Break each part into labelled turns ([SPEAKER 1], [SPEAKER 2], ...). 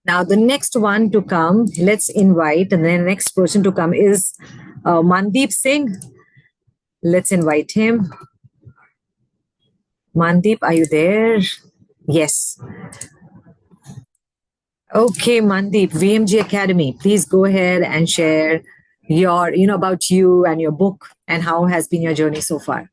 [SPEAKER 1] Now, the next one to come, let's invite, and then the next person to come is Mandeep Singh. Let's invite him. Mandeep, are you there? Yes. Okay, Mandeep, VMG Academy, please go ahead and share about you and your book and how has been your journey so far.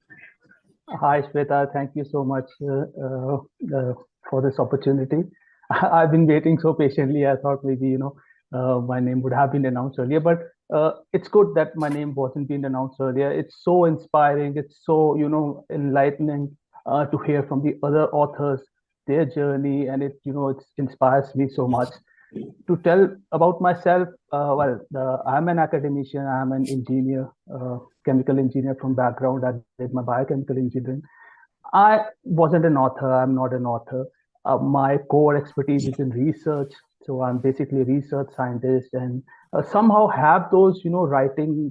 [SPEAKER 2] Hi, Sweta. Thank you so much for this opportunity. I've been waiting so patiently. I thought maybe, my name would have been announced earlier, but it's good that my name wasn't being announced earlier. It's so inspiring. It's so, enlightening to hear from the other authors, their journey, and it inspires me so much. To tell about myself, I'm an academician. I'm an engineer, chemical engineer from background. I did my biochemical engineering. I wasn't an author. I'm not an author. My core expertise is in research. So I'm basically a research scientist and somehow have those, writing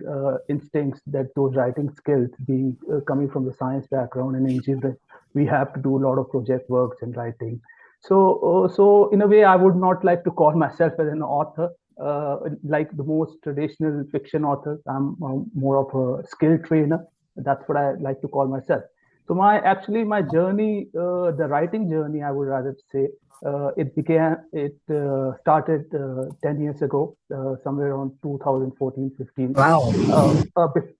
[SPEAKER 2] instincts, that those writing skills being coming from the science background and engineering. We have to do a lot of project works and writing. So in a way, I would not like to call myself as an author, like the most traditional fiction authors. I'm more of a skill trainer. That's what I like to call myself. So my journey, the writing journey, I would rather say, it started 10 years ago, somewhere around 2014-15.
[SPEAKER 1] Wow.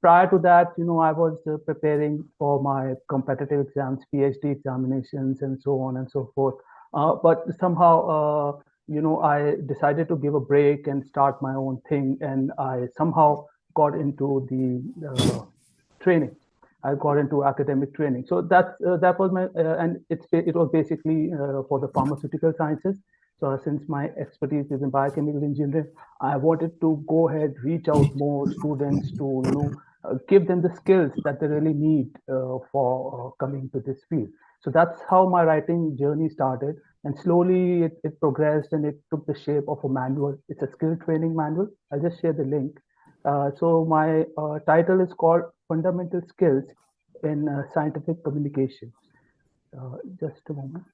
[SPEAKER 2] Prior to that, I was preparing for my competitive exams, PhD examinations, and so on and so forth. But somehow, I decided to give a break and start my own thing, and I somehow got into the training. I got into academic training. So that was my and it was basically for the pharmaceutical sciences. So since my expertise is in biochemical engineering, I wanted to go ahead, reach out more students to give them the skills that they really need for coming to this field. So that's how my writing journey started, and slowly it progressed and it took the shape of a manual. It's a skill training manual. I'll just share the link. So my title is called Fundamental Skills in Scientific Communication. Just a moment.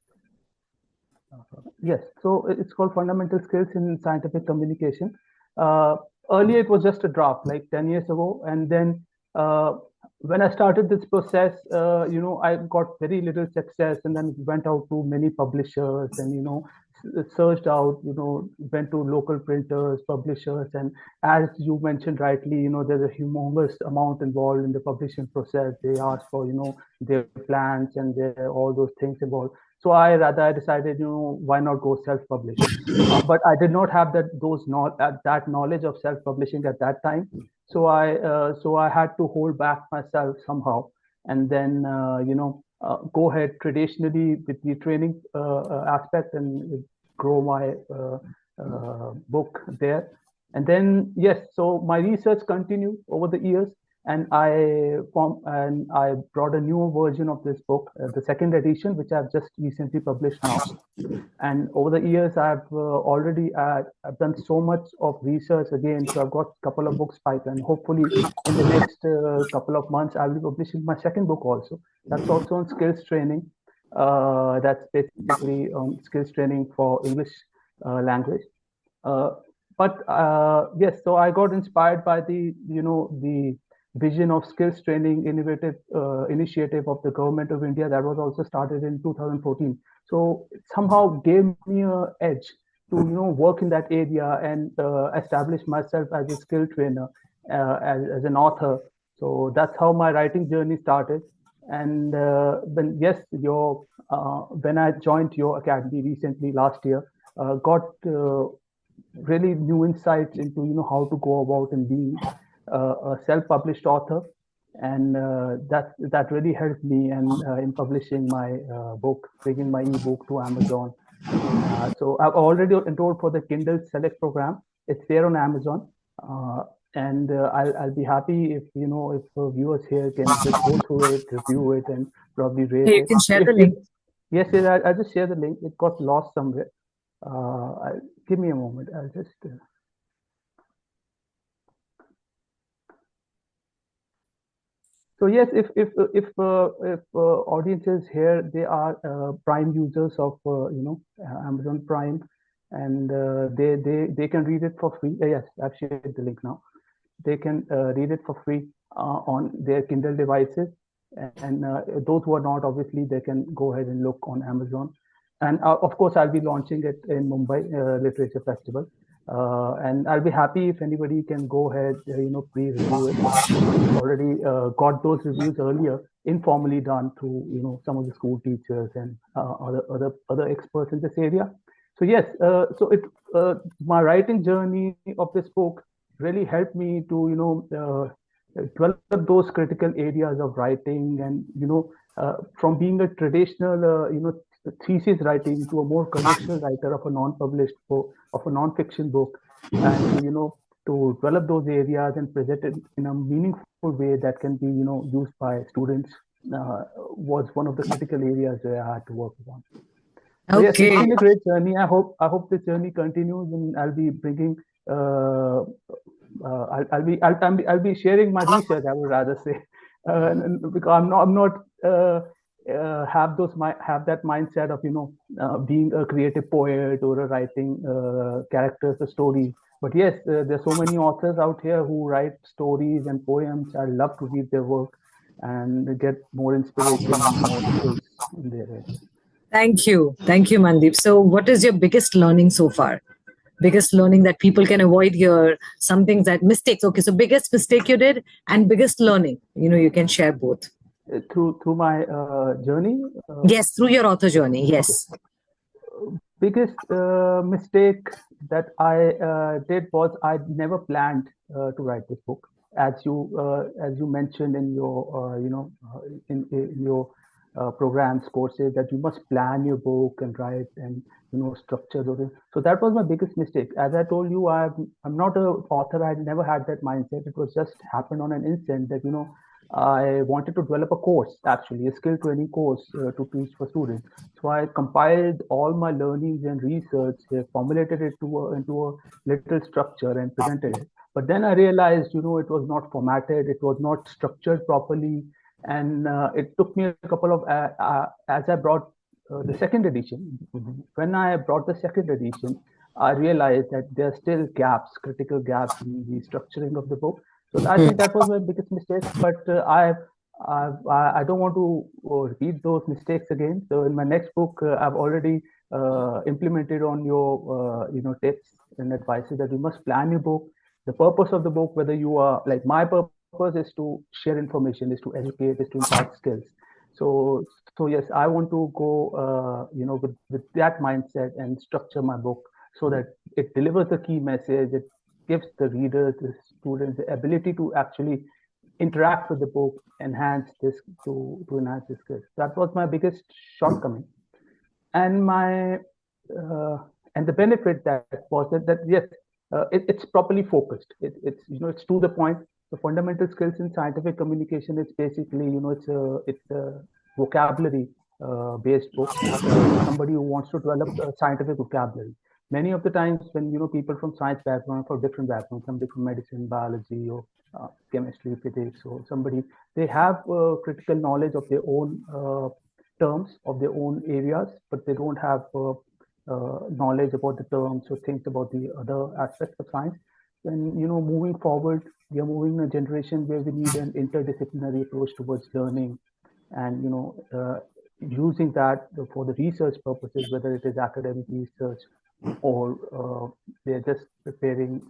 [SPEAKER 2] Yes, so it's called Fundamental Skills in Scientific Communication. Uh, Earlier, it was just a draft, like 10 years ago. And then when I started this process, I got very little success, and then went out to many publishers and, searched out, went to local printers, publishers. And as you mentioned rightly, there's a humongous amount involved in the publishing process. They ask for, their plans and their, all those things involved. So I decided, why not go self-publish? But I did not have that knowledge of self-publishing at that time. So I had to hold back myself somehow, and then go ahead traditionally with the training aspect and grow my book there. And then yes, so my research continued over the years, and I brought a newer version of this book, the second edition, which I've just recently published now. And over the years, I've done so much of research again. So I've got a couple of books pipeline. Hopefully, in the next couple of months, I'll be publishing my second book also. That's also on skills training. That's basically on skills training for English language. Uh, but yes, so I got inspired by the vision of skills training innovative initiative of the government of India that was also started in 2014. So it somehow gave me a edge to work in that area and establish myself as a skill trainer, as an author. So that's how my writing journey started. And then yes, your when I joined your academy recently last year, got really new insights into how to go about and being a self-published author, and that really helped me and in publishing my book, bringing my ebook to Amazon. So I've already enrolled for the Kindle Select program. It's there on Amazon, and I'll be happy if if viewers here can just go through it, review it, and probably rate
[SPEAKER 1] Hey, you
[SPEAKER 2] it.
[SPEAKER 1] can share
[SPEAKER 2] If
[SPEAKER 1] the link.
[SPEAKER 2] yes, yes, I just share the link. It got lost somewhere. Give me a moment. I'll just. So yes, if audiences here, they are Prime users of Amazon Prime, and they can read it for free. Yes, I've shared the link now. They can read it for free on their Kindle devices, and those who are not, obviously, they can go ahead and look on Amazon. And of course, I'll be launching it in Mumbai Literature Festival. And I'll be happy if anybody can go ahead, pre-review it. Already got those reviews earlier, informally done through, some of the school teachers and other experts in this area. So yes, my writing journey of this book really helped me to, develop those critical areas of writing, and from being a traditional, thesis writing to a more commercial writer of a non-published book, of a non-fiction book, and to develop those areas and present it in a meaningful way that can be used by students was one of the critical areas where I had to work on. So yes, it's been a great journey. I hope this journey continues, and I'll be bringing. I'll be sharing my research, I would rather say, because I'm not have that mindset of being a creative poet or a writing characters or stories. But yes, there's so many authors out here who write stories and poems. I love to read their work and get more inspiration and more skills in their area.
[SPEAKER 1] Thank you, Mandeep. So, what is your biggest learning so far? Biggest learning that people can avoid here, some things that mistakes. Okay, so biggest mistake you did and biggest learning, you can share both.
[SPEAKER 2] Through my journey?
[SPEAKER 1] Yes, through your author journey, yes.
[SPEAKER 2] Okay. Biggest mistake that I did was I never planned to write this book. As you mentioned in your, in your programs, courses, that you must plan your book and write and structure those. So that was my biggest mistake. As I told you, I'm not an author. I never had that mindset. It was just happened on an instant that I wanted to develop a course, actually a skill training course to teach for students. So I compiled all my learnings and research, formulated it into a little structure and presented it. But then I realized, it was not formatted, it was not structured properly. And it took me a couple of, as I brought the second edition, when I brought the second edition, I realized that there are still gaps, critical gaps in the structuring of the book. So I think that was my biggest mistake, but I don't want to repeat those mistakes again. So in my next book, I've already implemented on your, tips and advices that you must plan your book. The purpose of the book, whether you are like my purpose is to share information, is to educate, is to impart skills. So yes, I want to go, with that mindset and structure my book so that it delivers the key message. It gives the readers, the students, the ability to actually interact with the book, enhance this to enhance the skills. That was my biggest shortcoming, and my and the benefit that was that yes, it's properly focused. It's it's to the point. The fundamental skills in scientific communication is basically it's a vocabulary based book. Somebody who wants to develop a scientific vocabulary. Many of the times when people from science background, from different backgrounds, somebody from medicine, biology, or chemistry, physics, or somebody, they have critical knowledge of their own terms, of their own areas, but they don't have knowledge about the terms or things about the other aspects of science. And moving forward, we are moving in a generation where we need an interdisciplinary approach towards learning, and using that for the research purposes, whether it is academic research or they're just preparing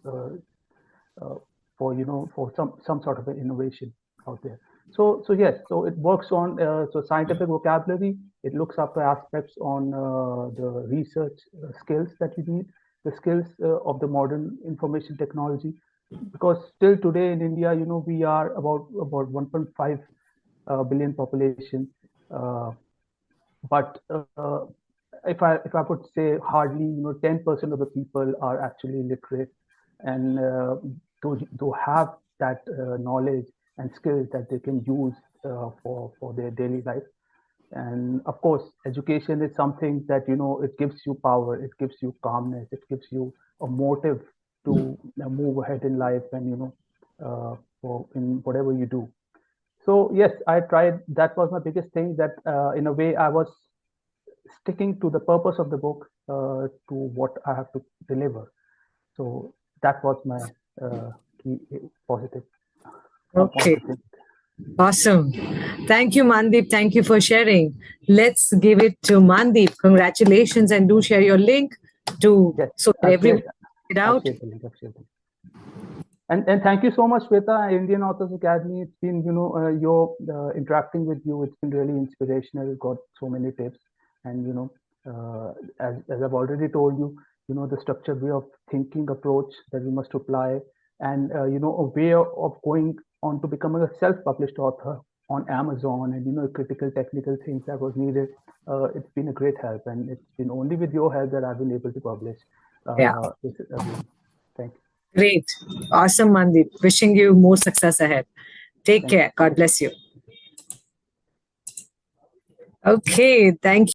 [SPEAKER 2] for some sort of an innovation out there. So yes, so it works on so scientific vocabulary. It looks after aspects on the research skills that you need, the skills of the modern information technology, because still today in India, we are about 1.5 billion population, but if I would say hardly 10% of the people are actually literate, and to have that knowledge and skills that they can use for their daily life. And of course, education is something that it gives you power, it gives you calmness, it gives you a motive to move ahead in life, and for in whatever you do. So yes, I tried. That was my biggest thing. That in a way, I was sticking to the purpose of the book, to what I have to deliver. So that was my key positive.
[SPEAKER 1] Okay. Awesome. Thank you, Mandeep. Thank you for sharing. Let's give it to Mandeep. Congratulations, and do share your link to so that everyone can check it out.
[SPEAKER 2] And thank you so much, Sweta, Indian Authors Academy. It's been, your interacting with you. It's been really inspirational. Got so many tips, and as I've already told you, the structured way of thinking approach that we must apply, and a way of going on to becoming a self-published author on Amazon, and critical technical things that was needed. It's been a great help, and it's been only with your help that I've been able to publish. Thank you.
[SPEAKER 1] Great. Awesome, Mandeep. Wishing you more success ahead. Take care. God bless you. Okay. Thank you.